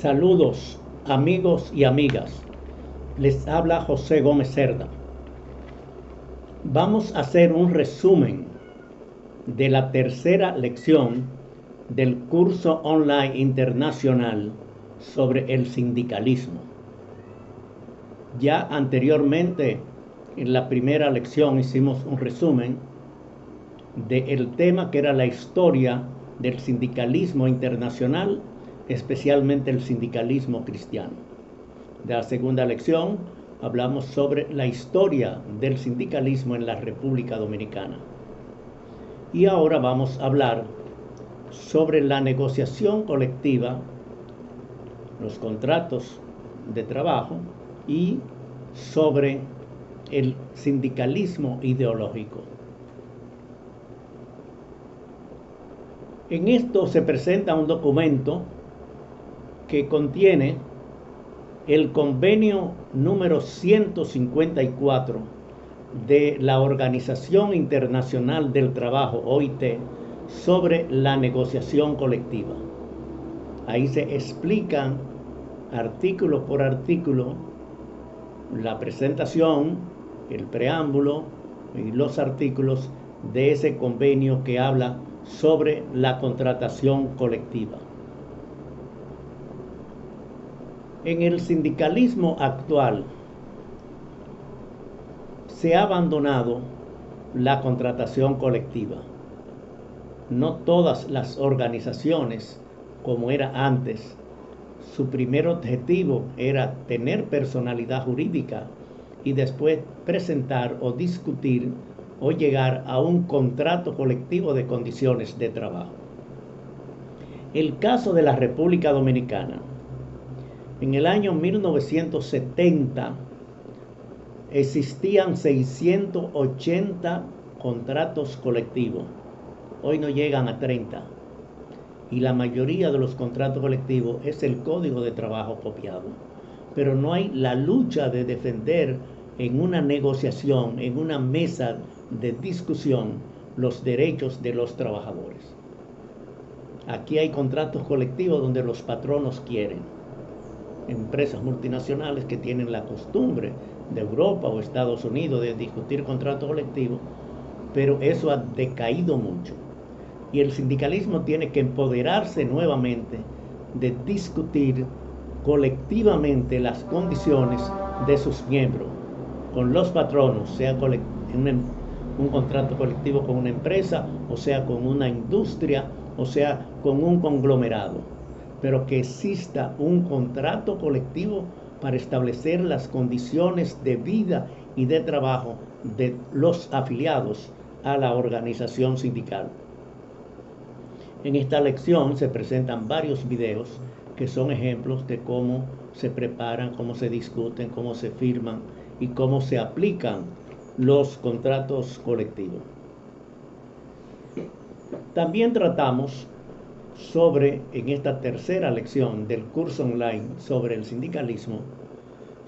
Saludos amigos y amigas, les habla José Gómez Cerda. Vamos a hacer un resumen de la tercera lección del curso online internacional sobre el sindicalismo. Ya anteriormente, en la primera lección, hicimos un resumen del tema que era la historia del sindicalismo internacional, especialmente el sindicalismo cristiano. De la segunda lección hablamos sobre la historia del sindicalismo en la República Dominicana. Y ahora vamos a hablar sobre la negociación colectiva, los contratos de trabajo y sobre el sindicalismo ideológico. En esto se presenta un documento que contiene el convenio número 154 de la Organización Internacional del Trabajo, OIT, sobre la negociación colectiva. Ahí se explican artículo por artículo la presentación, el preámbulo y los artículos de ese convenio que habla sobre la contratación colectiva. En el sindicalismo actual se ha abandonado la contratación colectiva. No todas las organizaciones, como era antes, su primer objetivo era tener personalidad jurídica y después presentar o discutir o llegar a un contrato colectivo de condiciones de trabajo. El caso de la República Dominicana. En el año 1970 existían 680 contratos colectivos. Hoy no llegan a 30. Y la mayoría de los contratos colectivos es el código de trabajo copiado. Pero no hay la lucha de defender en una negociación, en una mesa de discusión, los derechos de los trabajadores. Aquí hay contratos colectivos donde los patronos quieren. Empresas multinacionales que tienen la costumbre de Europa o Estados Unidos de discutir contratos colectivos, pero eso ha decaído mucho. Y el sindicalismo tiene que empoderarse nuevamente de discutir colectivamente las condiciones de sus miembros, con los patronos, sea un contrato colectivo con una empresa, o sea con una industria, o sea con un conglomerado, pero que exista un contrato colectivo para establecer las condiciones de vida y de trabajo de los afiliados a la organización sindical. En esta lección se presentan varios videos que son ejemplos de cómo se preparan, cómo se discuten, cómo se firman y cómo se aplican los contratos colectivos. También tratamos en esta tercera lección del curso online sobre el sindicalismo,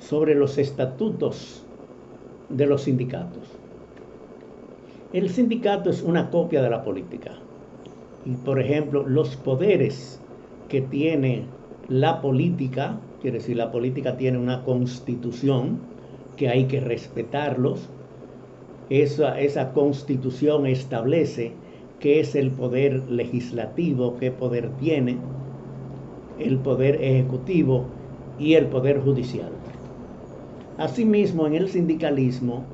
sobre los estatutos de los sindicatos. El sindicato es una copia de la política. Y por ejemplo, los poderes que tiene la política, quiere decir, la política tiene una constitución que hay que respetarlos. Esa constitución establece qué es el poder legislativo, qué poder tiene el poder ejecutivo y el poder judicial. Asimismo, en el sindicalismo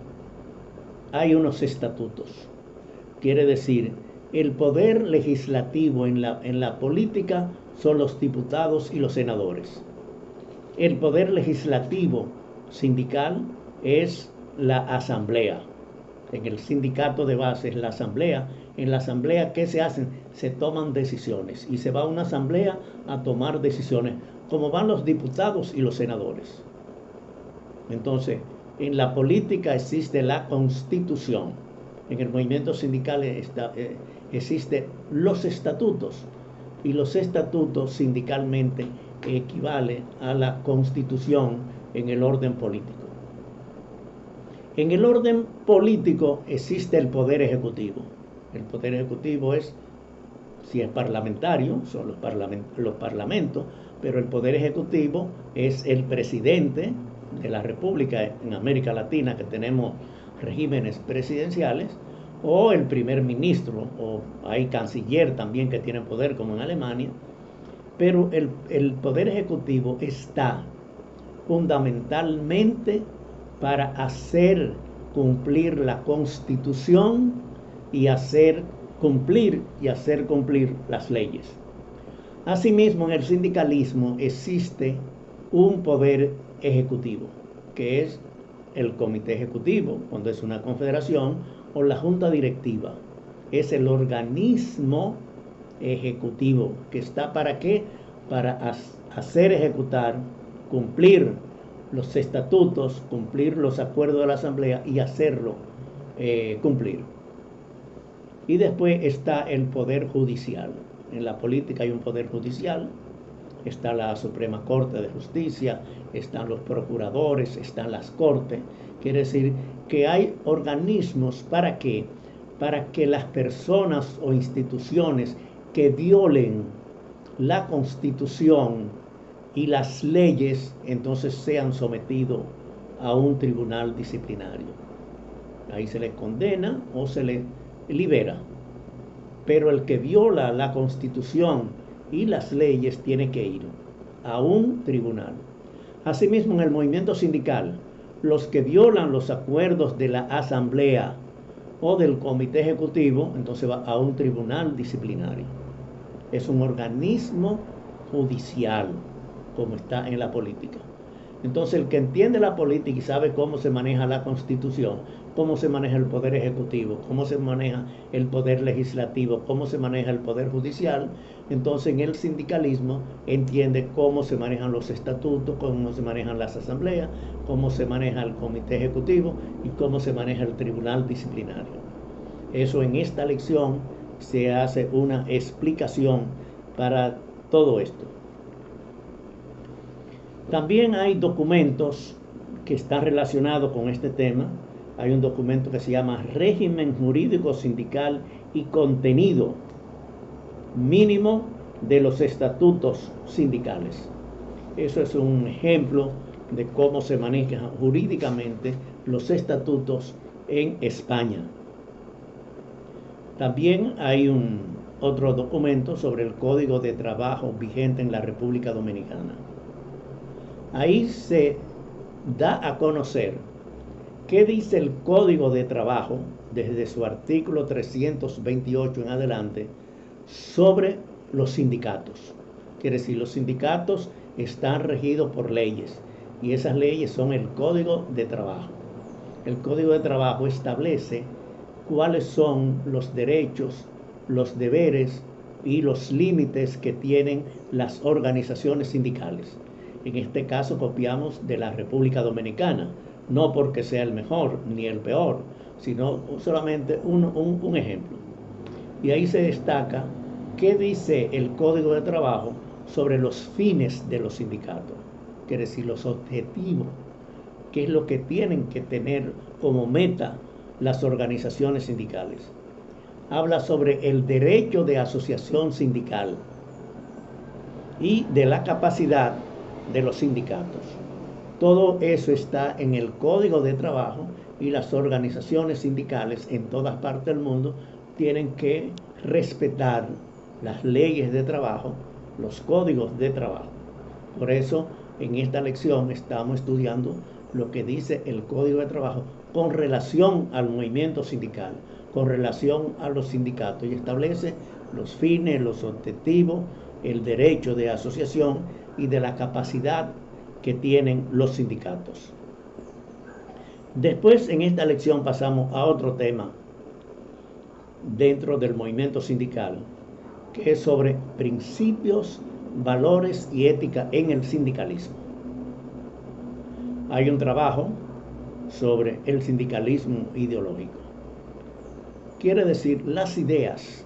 hay unos estatutos. Quiere decir, el poder legislativo en la política son los diputados y los senadores. El poder legislativo sindical es la asamblea. En el sindicato de base es la asamblea. En la asamblea, ¿qué se hacen? Se toman decisiones y se va a una asamblea a tomar decisiones, como van los diputados y los senadores. Entonces, en la política existe la constitución. En el movimiento sindical existen los estatutos, y los estatutos sindicalmente equivalen a la constitución en el orden político. En el orden político existe el poder ejecutivo. El poder ejecutivo es Si es parlamentario, son los parlamentos, pero el poder ejecutivo es el presidente de la República. En América Latina, que tenemos regímenes presidenciales, o el primer ministro, o hay canciller también que tiene poder, como en Alemania. Pero el poder ejecutivo está fundamentalmente para hacer cumplir la Constitución y hacer cumplir las leyes. Asimismo, en el sindicalismo existe un poder ejecutivo, que es el comité ejecutivo, cuando es una confederación, o la junta directiva. Es el organismo ejecutivo, que está ¿para qué? Para hacer ejecutar, cumplir los estatutos, cumplir los acuerdos de la asamblea y hacerlo cumplir. Y después está el poder judicial. En la política hay un poder judicial, está la Suprema Corte de Justicia, están los procuradores, están las cortes. Quiere decir que hay organismos ¿para qué? Para que las personas o instituciones que violen la Constitución y las leyes, entonces sean sometidos a un tribunal disciplinario. Ahí se les condena o se les libera. Pero el que viola la Constitución y las leyes tiene que ir a un tribunal. Asimismo, en el movimiento sindical, los que violan los acuerdos de la asamblea o del comité ejecutivo, entonces va a un tribunal disciplinario. Es un organismo judicial, como está en la política. Entonces, el que entiende la política y sabe cómo se maneja la Constitución, cómo se maneja el poder ejecutivo, cómo se maneja el poder legislativo, cómo se maneja el poder judicial, entonces en el sindicalismo entiende cómo se manejan los estatutos, cómo se manejan las asambleas, cómo se maneja el comité ejecutivo y cómo se maneja el tribunal disciplinario. Eso en esta lección se hace una explicación para todo esto. También hay documentos que están relacionados con este tema. Hay un documento que se llama Régimen Jurídico Sindical y Contenido Mínimo de los Estatutos Sindicales. Eso es un ejemplo de cómo se manejan jurídicamente los estatutos en España. También hay otro documento sobre el Código de Trabajo vigente en la República Dominicana. Ahí se da a conocer qué dice el Código de Trabajo desde su artículo 328 en adelante sobre los sindicatos. Quiere decir, los sindicatos están regidos por leyes y esas leyes son el Código de Trabajo. El Código de Trabajo establece cuáles son los derechos, los deberes y los límites que tienen las organizaciones sindicales. En este caso copiamos de la República Dominicana, no porque sea el mejor ni el peor, sino solamente un ejemplo. Y ahí se destaca qué dice el Código de Trabajo sobre los fines de los sindicatos, quiere decir los objetivos, qué es lo que tienen que tener como meta las organizaciones sindicales. Habla sobre el derecho de asociación sindical y de la capacidad de los sindicatos. Todo eso está en el Código de Trabajo y las organizaciones sindicales en todas partes del mundo tienen que respetar las leyes de trabajo, los códigos de trabajo. Por eso, en esta lección estamos estudiando lo que dice el Código de Trabajo con relación al movimiento sindical, con relación a los sindicatos, y establece los fines, los objetivos, el derecho de asociación y de la capacidad que tienen los sindicatos. Después, en esta lección pasamos a otro tema dentro del movimiento sindical, que es sobre principios, valores y ética en el sindicalismo. Hay un trabajo sobre el sindicalismo ideológico. Quiere decir, las ideas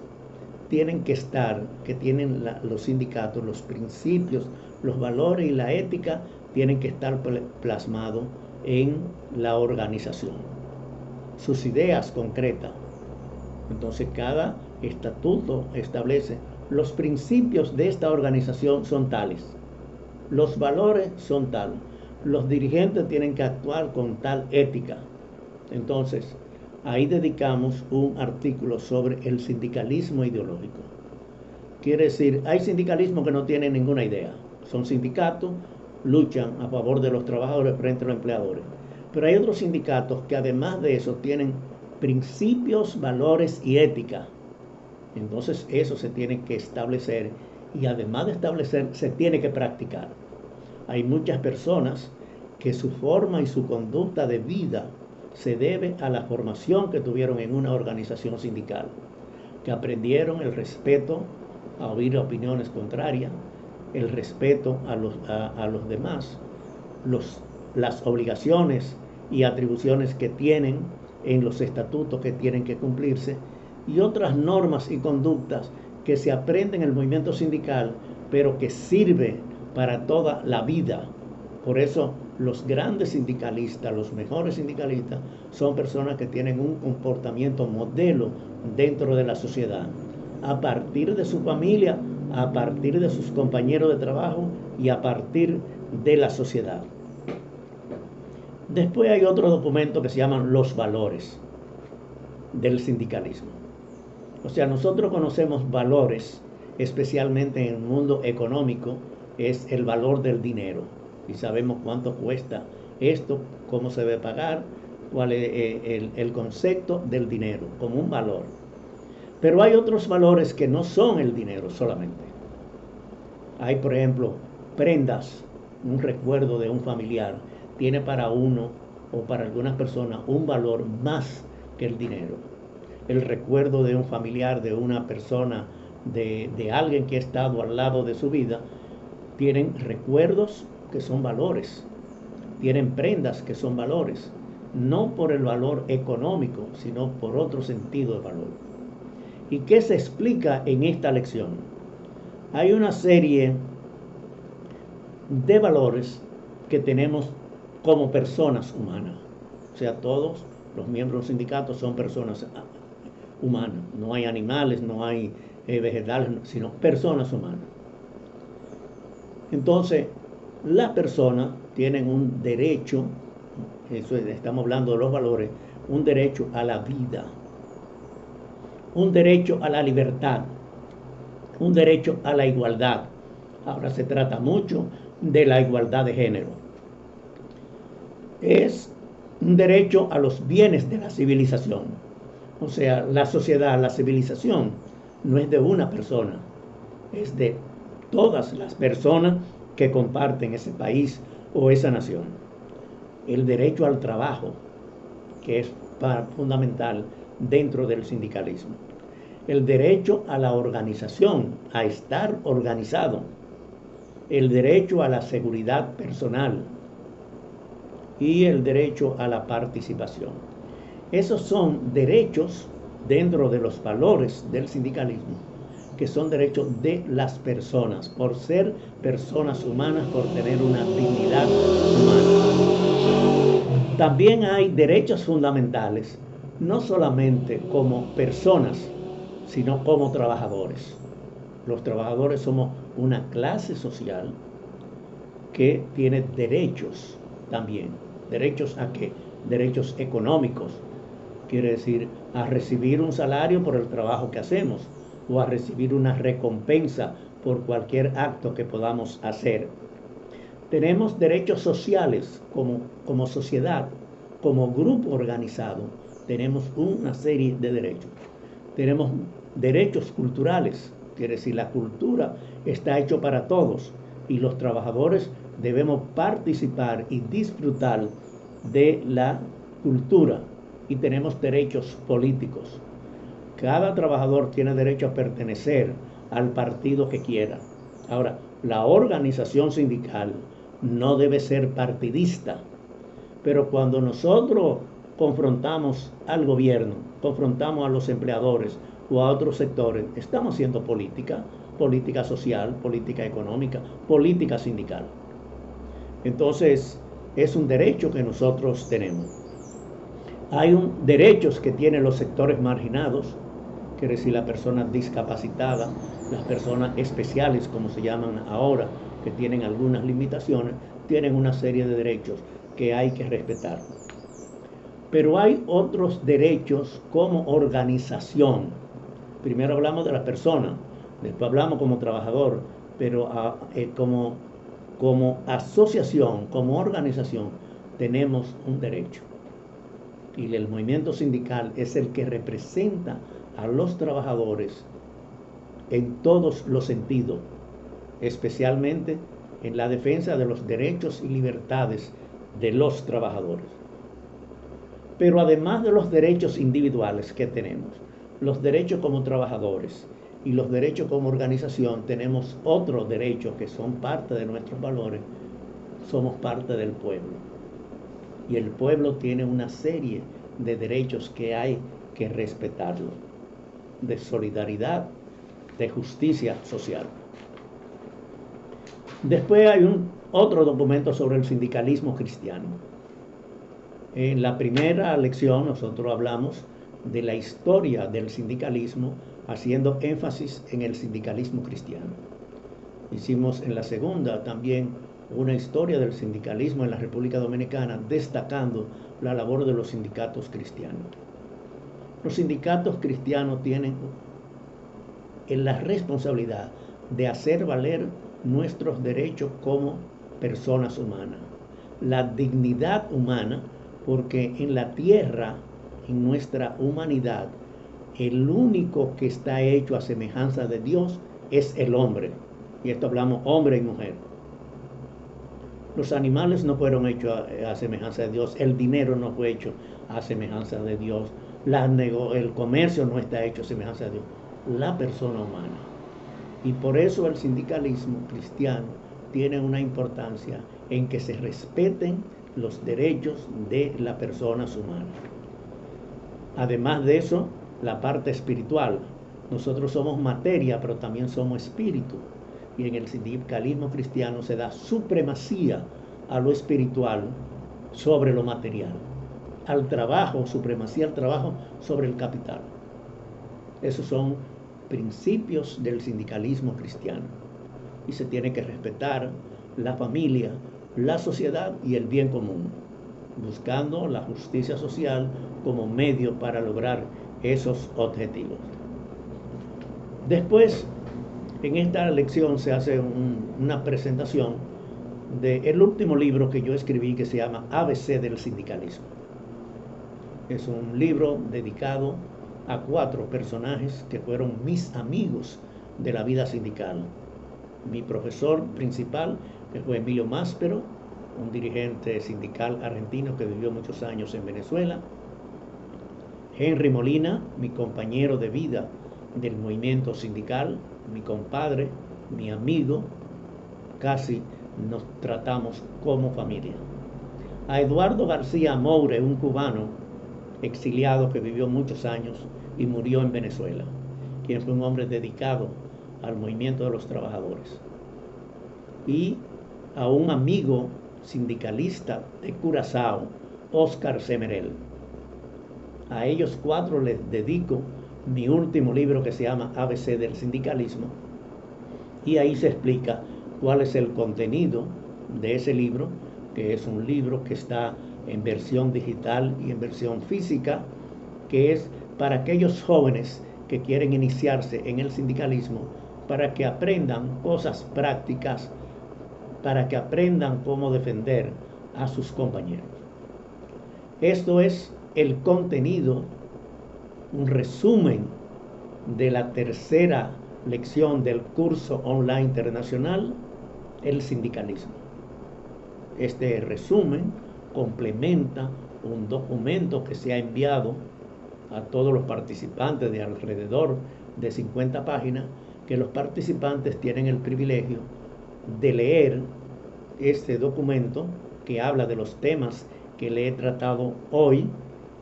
tienen que estar, que tienen los sindicatos, los principios, los valores y la ética tienen que estar plasmados en la organización. Sus ideas concretas. Entonces cada estatuto establece los principios de esta organización son tales, los valores son tales, los dirigentes tienen que actuar con tal ética. Entonces, ahí dedicamos un artículo sobre el sindicalismo ideológico. Quiere decir, hay sindicalismo que no tienen ninguna idea. Son sindicatos, luchan a favor de los trabajadores frente a los empleadores. Pero hay otros sindicatos que además de eso tienen principios, valores y ética. Entonces eso se tiene que establecer y además de establecer se tiene que practicar. Hay muchas personas que su forma y su conducta de vida se debe a la formación que tuvieron en una organización sindical, que aprendieron el respeto a oír opiniones contrarias, el respeto a los demás, las obligaciones y atribuciones que tienen en los estatutos que tienen que cumplirse y otras normas y conductas que se aprenden en el movimiento sindical, pero que sirve para toda la vida. Por eso los grandes sindicalistas, los mejores sindicalistas, son personas que tienen un comportamiento modelo dentro de la sociedad, a partir de su familia, a partir de sus compañeros de trabajo y a partir de la sociedad. Después hay otro documento que se llaman los valores del sindicalismo. O sea, nosotros conocemos valores, especialmente en el mundo económico, es el valor del dinero. Y sabemos cuánto cuesta esto, cómo se debe pagar, cuál es el concepto del dinero como un valor. Pero hay otros valores que no son el dinero solamente. Hay, por ejemplo, prendas, un recuerdo de un familiar, tiene para uno o para algunas personas un valor más que el dinero. El recuerdo de un familiar, de una persona, de alguien que ha estado al lado de su vida, tienen recuerdos que son valores, tienen prendas que son valores, no por el valor económico, sino por otro sentido de valor. ¿Y qué se explica en esta lección? Hay una serie de valores que tenemos como personas humanas. O sea, todos los miembros de los sindicatos son personas humanas. No hay animales, no hay vegetales, sino personas humanas. Entonces, las personas tienen un derecho, eso estamos hablando de los valores, un derecho a la vida, un derecho a la libertad, un derecho a la igualdad. Ahora se trata mucho de la igualdad de género. Es un derecho a los bienes de la civilización. O sea, la sociedad, la civilización, no es de una persona, es de todas las personas que comparten ese país o esa nación. El derecho al trabajo, que es fundamental dentro del sindicalismo. El derecho a la organización, a estar organizado. El derecho a la seguridad personal y el derecho a la participación. Esos son derechos dentro de los valores del sindicalismo, que son derechos de las personas, por ser personas humanas, por tener una dignidad humana. También hay derechos fundamentales, no solamente como personas, sino como trabajadores. Los trabajadores somos una clase social que tiene derechos también. ¿Derechos a qué? Derechos económicos. Quiere decir, a recibir un salario por el trabajo que hacemos o a recibir una recompensa por cualquier acto que podamos hacer. Tenemos derechos sociales como sociedad, como grupo organizado. Tenemos una serie de derechos. Tenemos derechos culturales, quiere decir, la cultura está hecho para todos y los trabajadores debemos participar y disfrutar de la cultura. Y tenemos derechos políticos. Cada trabajador tiene derecho a pertenecer al partido que quiera. Ahora, la organización sindical no debe ser partidista, pero cuando nosotros confrontamos al gobierno, confrontamos a los empleadores o a otros sectores, estamos haciendo política, política social, política económica, política sindical. Entonces, es un derecho que nosotros tenemos. Hay derechos que tienen los sectores marginados, quiere decir la persona discapacitada, las personas especiales, como se llaman ahora, que tienen algunas limitaciones, tienen una serie de derechos que hay que respetar. Pero hay otros derechos como organización. Primero hablamos de la persona, después hablamos como trabajador, pero como asociación, como organización, tenemos un derecho. Y el movimiento sindical es el que representa a los trabajadores en todos los sentidos, especialmente en la defensa de los derechos y libertades de los trabajadores. Pero además de los derechos individuales que tenemos, los derechos como trabajadores y los derechos como organización, tenemos otros derechos que son parte de nuestros valores. Somos parte del pueblo. Y el pueblo tiene una serie de derechos que hay que respetarlos, de solidaridad, de justicia social. Después hay otro documento sobre el sindicalismo cristiano. En la primera lección nosotros hablamos de la historia del sindicalismo, haciendo énfasis en el sindicalismo cristiano. Hicimos en la segunda también una historia del sindicalismo en la República Dominicana, destacando la labor de los sindicatos cristianos. Los sindicatos cristianos tienen la responsabilidad de hacer valer nuestros derechos como personas humanas, la dignidad humana, porque en la tierra, en nuestra humanidad, el único que está hecho a semejanza de Dios es el hombre. Y esto hablamos hombre y mujer. Los animales no fueron hechos a semejanza de Dios, el dinero no fue hecho a semejanza de Dios, el comercio no está hecho a semejanza de Dios, la persona humana. Y por eso el sindicalismo cristiano tiene una importancia en que se respeten los derechos de las personas humanas. Además de eso, la parte espiritual. Nosotros somos materia, pero también somos espíritu. Y en el sindicalismo cristiano se da supremacía a lo espiritual sobre lo material. Al trabajo, supremacía al trabajo sobre el capital. Esos son principios del sindicalismo cristiano. Y se tiene que respetar la familia, la sociedad y el bien común, buscando la justicia social como medio para lograr esos objetivos. Después, en esta lección se hace una presentación del último libro que yo escribí, que se llama ABC del sindicalismo. Es un libro dedicado a 4 personajes que fueron mis amigos de la vida sindical. Mi profesor principal, que fue Emilio Máspero, un dirigente sindical argentino que vivió muchos años en Venezuela. Henry Molina, mi compañero de vida del movimiento sindical, mi compadre, mi amigo, casi nos tratamos como familia. A Eduardo García Moure, un cubano exiliado que vivió muchos años y murió en Venezuela, quien fue un hombre dedicado al movimiento de los trabajadores. Y a un amigo sindicalista de Curazao, Óscar Semerel. A ellos 4 les dedico mi último libro, que se llama ABC del sindicalismo, y ahí se explica cuál es el contenido de ese libro, que es un libro que está en versión digital y en versión física, que es para aquellos jóvenes que quieren iniciarse en el sindicalismo, para que aprendan cosas prácticas, para que aprendan cómo defender a sus compañeros. Esto es el contenido, un resumen de la tercera lección del curso online internacional, el sindicalismo. Este resumen complementa un documento que se ha enviado a todos los participantes de alrededor de 50 páginas, que los participantes tienen el privilegio de leer este documento que habla de los temas que le he tratado hoy,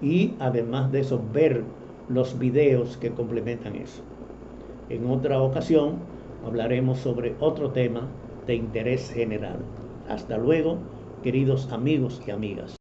y además de eso ver los videos que complementan eso. En otra ocasión hablaremos sobre otro tema de interés general. Hasta luego, queridos amigos y amigas.